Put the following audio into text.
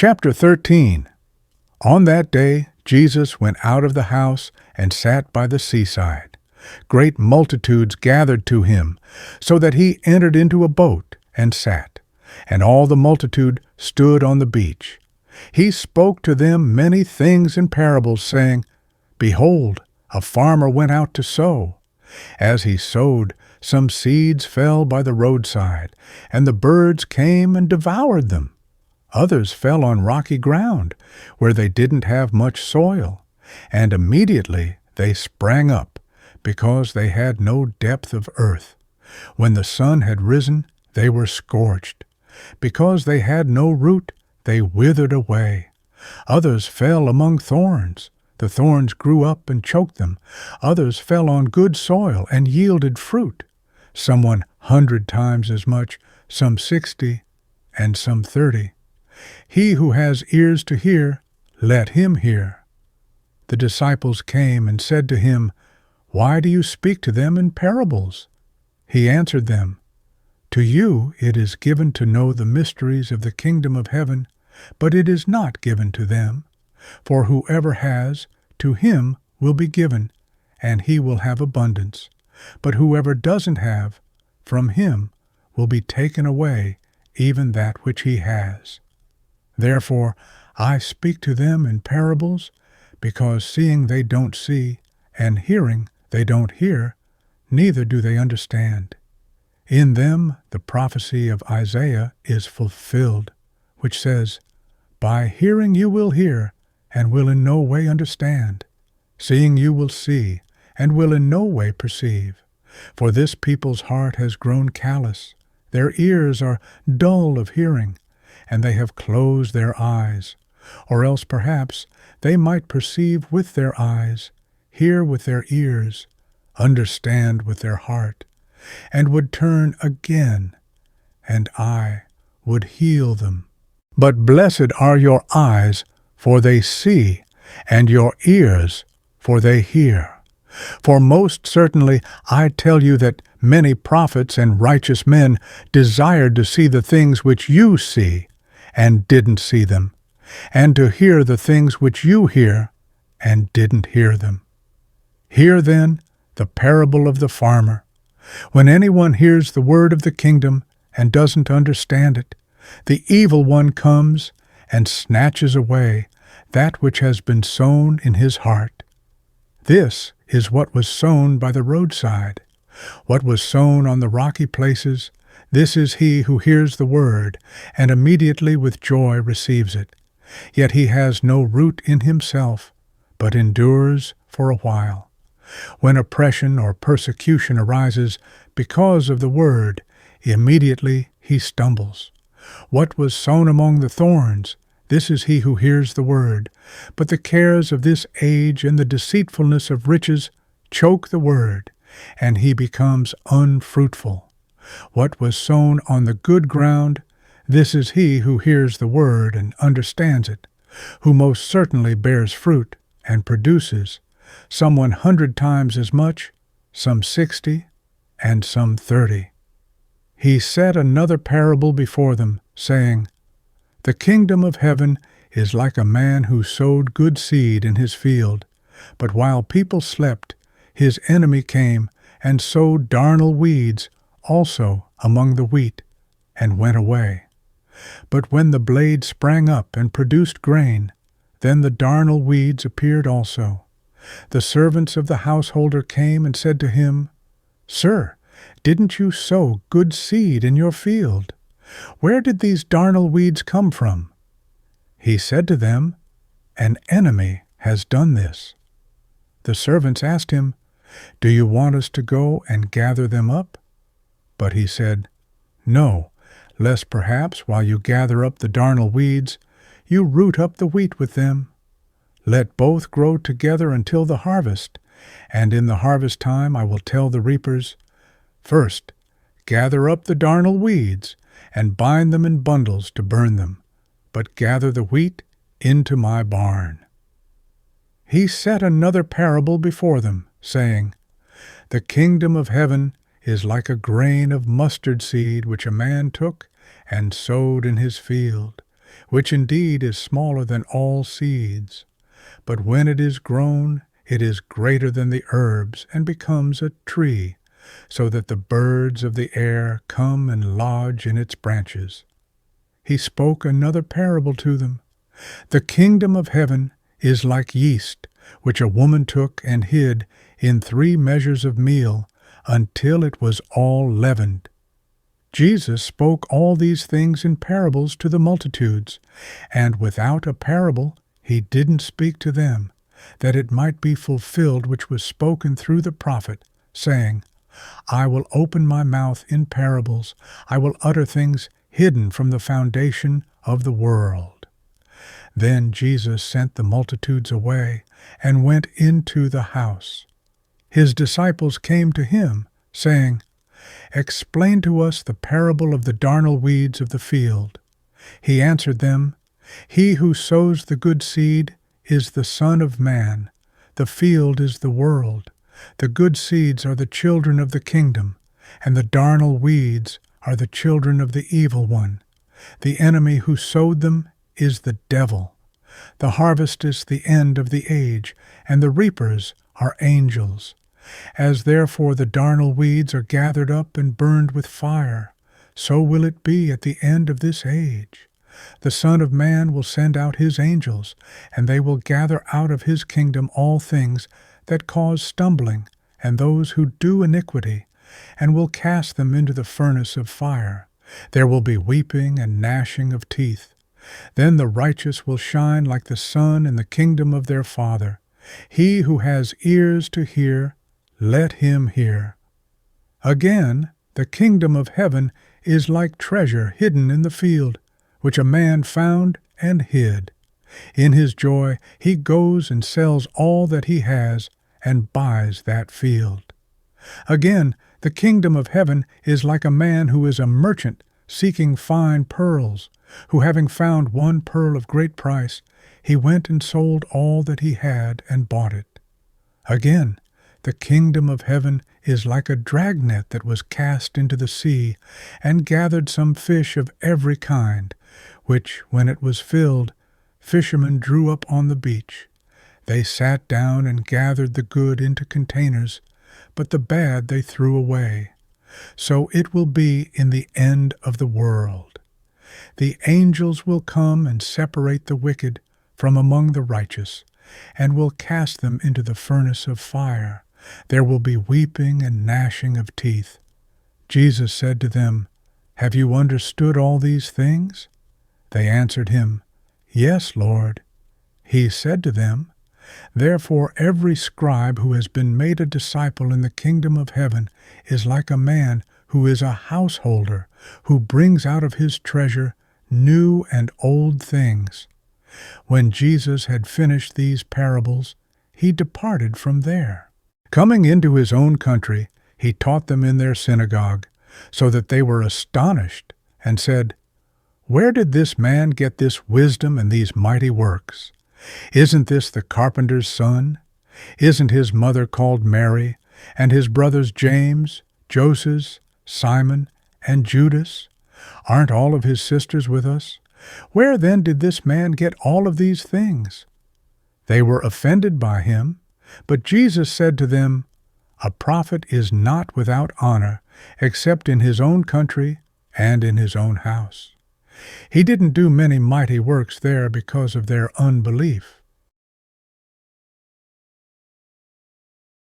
Chapter 13. On that day Jesus went out of the house and sat by the seaside. Great multitudes gathered to him, so that he entered into a boat and sat, and all the multitude stood on the beach. He spoke to them many things in parables, saying, Behold, a farmer went out to sow. As he sowed, some seeds fell by the roadside, and the birds came and devoured them. Others fell on rocky ground, where they didn't have much soil, and immediately they sprang up, because they had no depth of earth. When the sun had risen, they were scorched. Because they had no root, they withered away. Others fell among thorns. The thorns grew up and choked them. Others fell on good soil and yielded fruit. Some 100 times as much, some 60, and some 30. He who has ears to hear, let him hear. The disciples came and said to him, Why do you speak to them in parables? He answered them, To you it is given to know the mysteries of the kingdom of heaven, but it is not given to them. For whoever has, to him will be given, and he will have abundance. But whoever doesn't have, from him will be taken away even that which he has. Therefore I speak to them in parables, because seeing they don't see, and hearing they don't hear, neither do they understand. In them the prophecy of Isaiah is fulfilled, which says, By hearing you will hear, and will in no way understand. Seeing you will see, and will in no way perceive. For this people's heart has grown callous, their ears are dull of hearing, and they have closed their eyes. Or else perhaps they might perceive with their eyes, hear with their ears, understand with their heart, and would turn again, and I would heal them. But blessed are your eyes, for they see, and your ears, for they hear. For most certainly I tell you that many prophets and righteous men desired to see the things which you see, and didn't see them, and to hear the things which you hear, and didn't hear them. Hear then the parable of the farmer. When anyone hears the word of the kingdom and doesn't understand it, the evil one comes and snatches away that which has been sown in his heart. This is what was sown by the roadside. What was sown on the rocky places, this is he who hears the word, and immediately with joy receives it. Yet he has no root in himself, but endures for a while. When oppression or persecution arises because of the word, immediately he stumbles. What was sown among the thorns, this is he who hears the word, but the cares of this age and the deceitfulness of riches choke the word, and he becomes unfruitful. What was sown on the good ground, this is he who hears the word and understands it, who most certainly bears fruit and produces, some 100 times as much, some 60, and some 30. He set another parable before them, saying, The kingdom of heaven is like a man who sowed good seed in his field, but while people slept, his enemy came and sowed darnel weeds also among the wheat, and went away. But when the blade sprang up and produced grain, then the darnel weeds appeared also. The servants of the householder came and said to him, Sir, didn't you sow good seed in your field? Where did these darnel weeds come from? He said to them, An enemy has done this. The servants asked him, Do you want us to go and gather them up? But he said, No, lest perhaps while you gather up the darnel weeds, you root up the wheat with them. Let both grow together until the harvest, and in the harvest time I will tell the reapers, First, gather up the darnel weeds, and bind them in bundles to burn them, but gather the wheat into my barn. He set another parable before them, saying, The kingdom of heaven is like a grain of mustard seed which a man took and sowed in his field. which indeed is smaller than all seeds. But when it is grown, it is greater than the herbs, and becomes a tree, so that the birds of the air come and lodge in its branches. He spoke another parable to them. The kingdom of heaven is like yeast, which a woman took and hid in 3 measures of meal, until it was all leavened. Jesus spoke all these things in parables to the multitudes, and without a parable he didn't speak to them, that it might be fulfilled which was spoken through the prophet, saying, I will open my mouth in parables, I will utter things hidden from the foundation of the world. Then Jesus sent the multitudes away, and went into the house. His disciples came to him, saying, Explain to us the parable of the darnel weeds of the field. He answered them, He who sows the good seed is the Son of Man. The field is the world. The good seeds are the children of the kingdom, and the darnel weeds are the children of the evil one. The enemy who sowed them is the devil. The harvest is the end of the age, and the reapers are angels. As therefore the darnel weeds are gathered up and burned with fire, so will it be at the end of this age. The Son of Man will send out his angels, and they will gather out of his kingdom all things that cause stumbling, and those who do iniquity, and will cast them into the furnace of fire. There will be weeping and gnashing of teeth. Then the righteous will shine like the sun in the kingdom of their Father. He who has ears to hear, let him hear. Again, the kingdom of heaven is like treasure hidden in the field, which a man found and hid. In his joy he goes and sells all that he has and buys that field. Again, the kingdom of heaven is like a man who is a merchant seeking fine pearls, who having found one pearl of great price, he went and sold all that he had and bought it. Again, the kingdom of heaven is like a dragnet that was cast into the sea, and gathered some fish of every kind, which, when it was filled, fishermen drew up on the beach. They sat down and gathered the good into containers, but the bad they threw away. So it will be in the end of the world. The angels will come and separate the wicked from among the righteous, and will cast them into the furnace of fire. There will be weeping and gnashing of teeth. Jesus said to them, Have you understood all these things? They answered him, Yes, Lord. He said to them, Therefore every scribe who has been made a disciple in the kingdom of heaven is like a man who is a householder, who brings out of his treasure new and old things. When Jesus had finished these parables, he departed from there. Coming into his own country, he taught them in their synagogue, so that they were astonished, and said, Where did this man get this wisdom and these mighty works? Isn't this the carpenter's son? Isn't his mother called Mary, and his brothers James, Joseph, Simon, and Judas? Aren't all of his sisters with us? Where then did this man get all of these things? They were offended by him, but Jesus said to them, A prophet is not without honor, except in his own country and in his own house. He didn't do many mighty works there because of their unbelief.